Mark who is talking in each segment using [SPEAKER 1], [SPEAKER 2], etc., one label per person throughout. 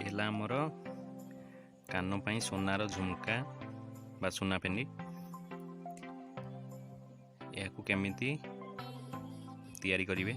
[SPEAKER 1] ହେଲା ଆମର କାନ ପାଇଁ ସୁନାର ଝୁମକା ବା ସୁନା ପେନି। ଏହାକୁ କେମିତି ତିଆରି କରିବେ?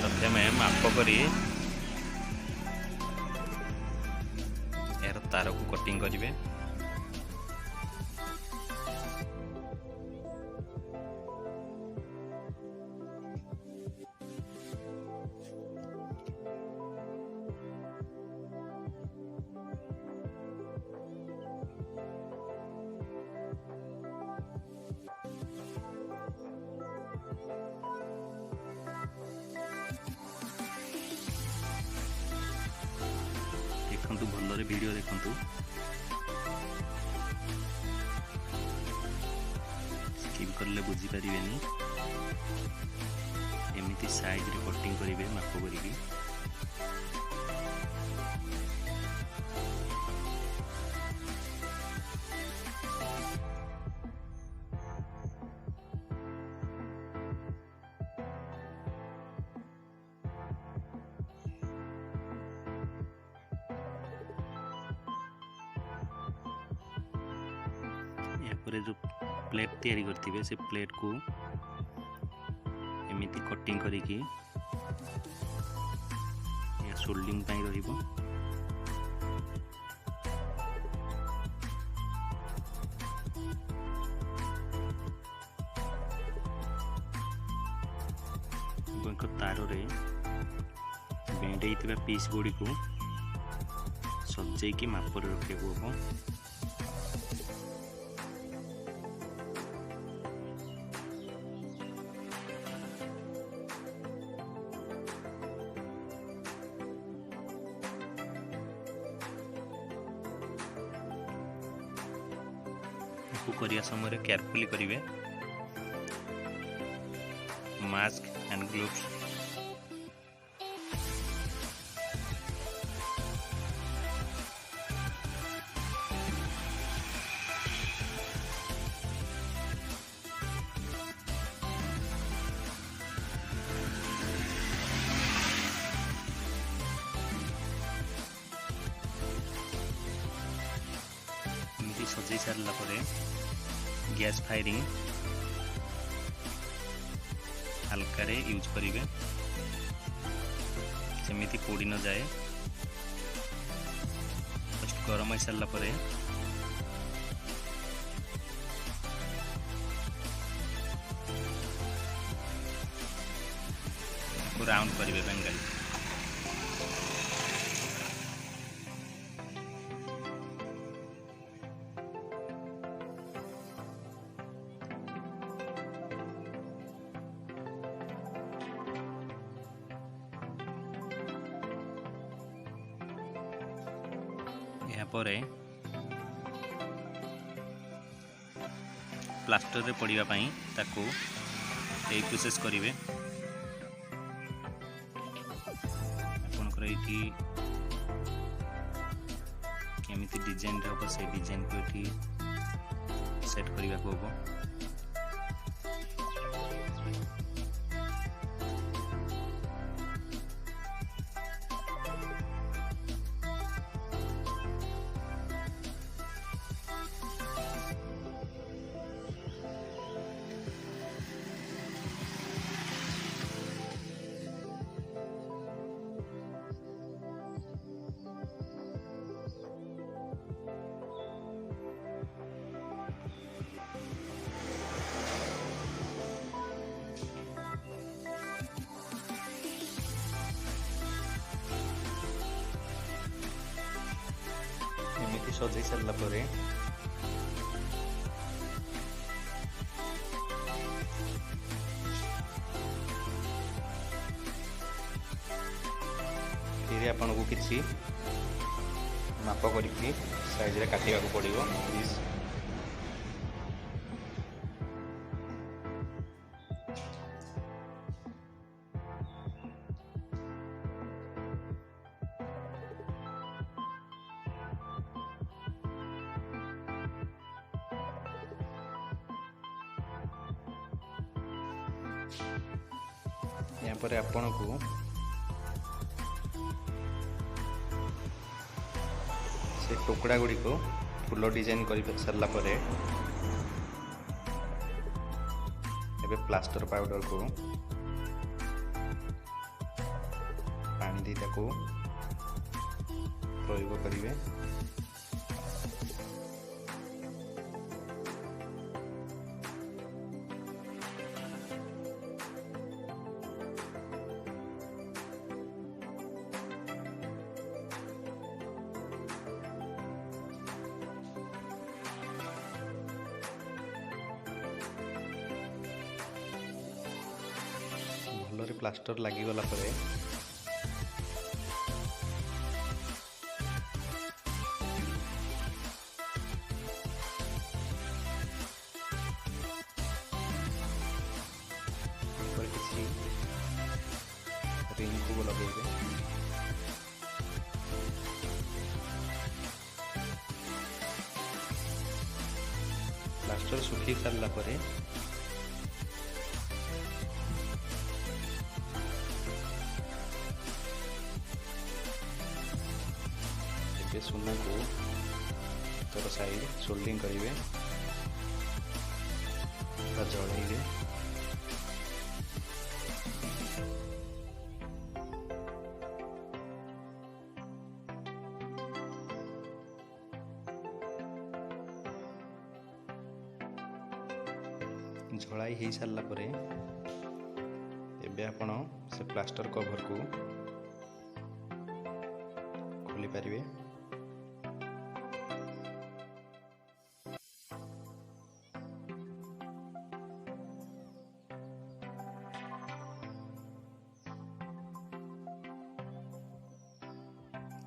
[SPEAKER 1] प्रथमे माप करी यार तार को कटिंग करिवे। देखंतु भलरे वीडियो देखंतु, स्किप करले बुझी परिबेनी। एमिति साइज रे कटिंग करिवे माप करिके। जो प्लेट तैयारी करथिबे से प्लेट को एमिति कटिंग करिकी या सोल्डिंग पाई रहिबो। तार रे बेंडेइथिबा पीस गुडी को सजेई की माप रे रखिबो। करिया समय केयरफुली करिवे। मास्क एंड ग्लोव्स सजाई सारा पर गैस फायरिंग हल्का रे यूज करिवे, सेमिति पोड़ी न जाए। फर्स्ट गरम हो सारा पर राउंड करिवे बेंगल। परे प्लास्टर रे पड़िबा पई ताको ए प्रोसेस करिवे। आपनकर एठी केमिति डिजाइन रे हो से डिजाइन को एठी सेट करिबा को हो। सजाई सारा पर फिर आपन को किसी माप करके साइज रे काटिया को पड़िबो। यहाँ पर आपण को से टुकड़ा गुड़ी को फुल डिजाइन कर सारा पर प्लास्टर पाउडर को पानी दे ताको प्रयोग करेंगे। भलरे प्लास्टर लगिगला पर किसी रिंग को लगे प्लास्टर सुखी सारा पर सुना को तर साइड सोल्डिंग करेंगे जड़े झड़ाई हो सारा पर आपण से प्लास्टर कवर को खोली पारिबे।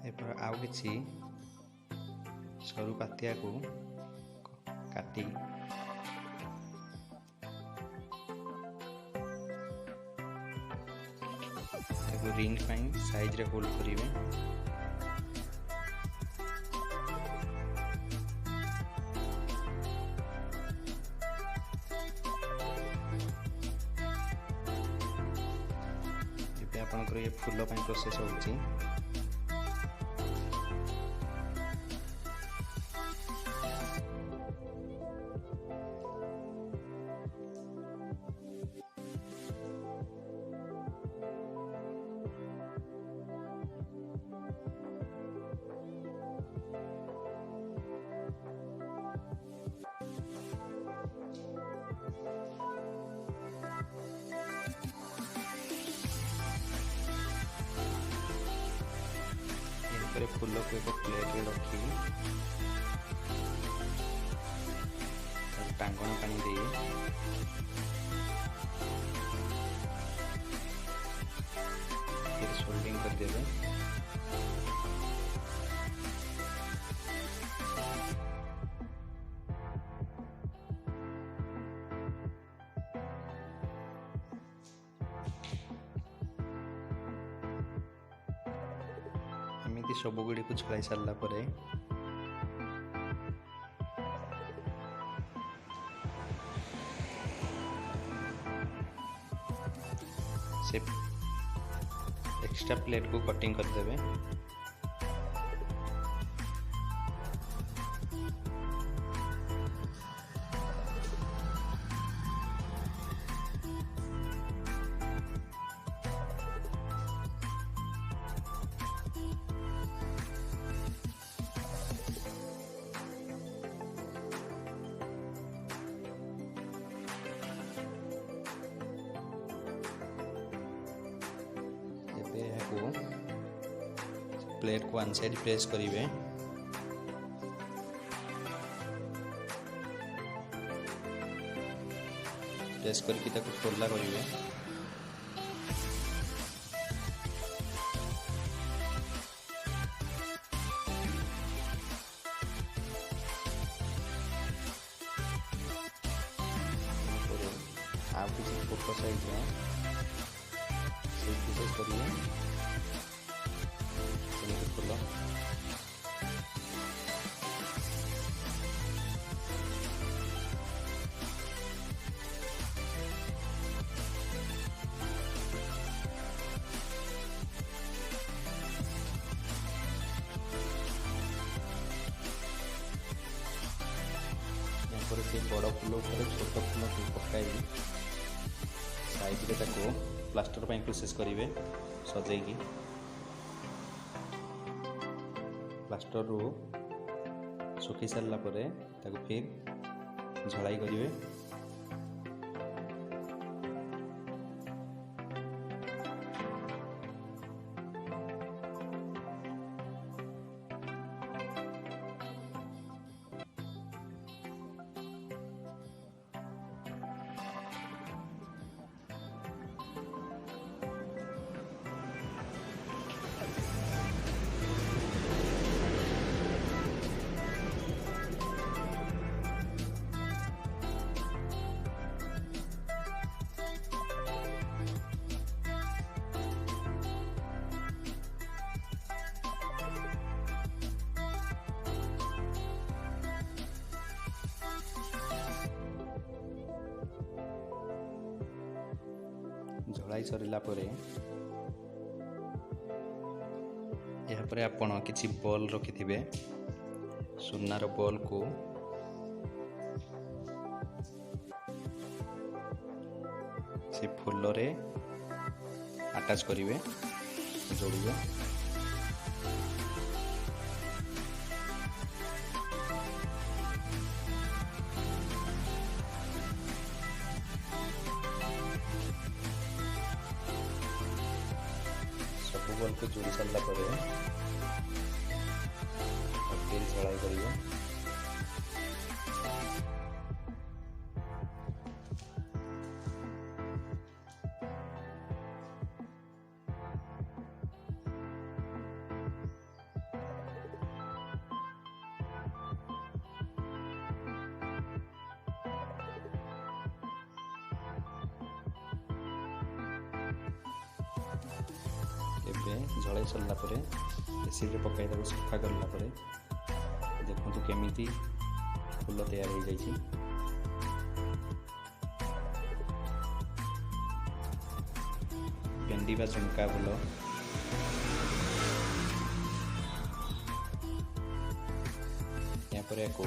[SPEAKER 1] एपर आउ किछि सरू पातिया को काटी रिंग साइज रे होल्ड करेंगे। आपनकर ये फूल प्रोसेस होची। फूल को एक प्लेट में रखी टांगण पानी दे फिर सोल्डिंग कर देवे। एमती सब गुड़ी को छुड़ाई सारा पर से एक्स्ट्रा प्लेट को कटिंग कर देवे। प्लेट को वन साइड प्रेस करेंगे। प्रेस करके ताको खोला करेंगे। आप किसी फोटो साइज में प्रेस करिए खोला। बड़ फुल उपर छोट फुल पकाई साइज रे ताको प्लास्टर ପାଇଁ प्रोसेस करेंगे सजेगी प्लास्टर रू सुखी सारा पर ताको फिर झड़ाई करेंगे। झड़ाई सरला आपण किसी बॉल रखि सुनार बॉल को से फूल रे अटैच करेंगे जोड़िए। बॉल को जोड़ी सारा पर फिर झड़ाई करेंगे। झड़ाई सरला एसिड पकाई सफा करला देखो केमिति फूल तैयार हो जाइए। भेंडी बा झुमका फूल यहाँ को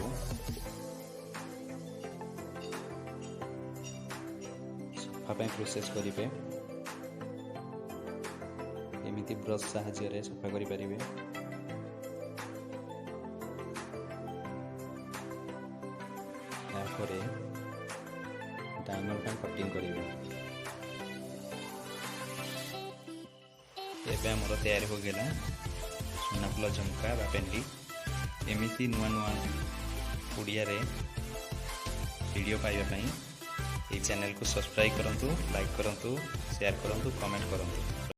[SPEAKER 1] सफा प्रोसेस करेंगे। एमती ब्रश साहाय्य सफा करें। डायमंड का कटिंग करेंगे। एबे हमर तैयार हो गला सुना फूल झुमका बा पेंडी। एमती नुआ नुआ ओडिया रे वीडियो पाइबा चैनल को सब्सक्राइब करंतु, लाइक करंतु, शेयर करंतु, कमेंट करंतु।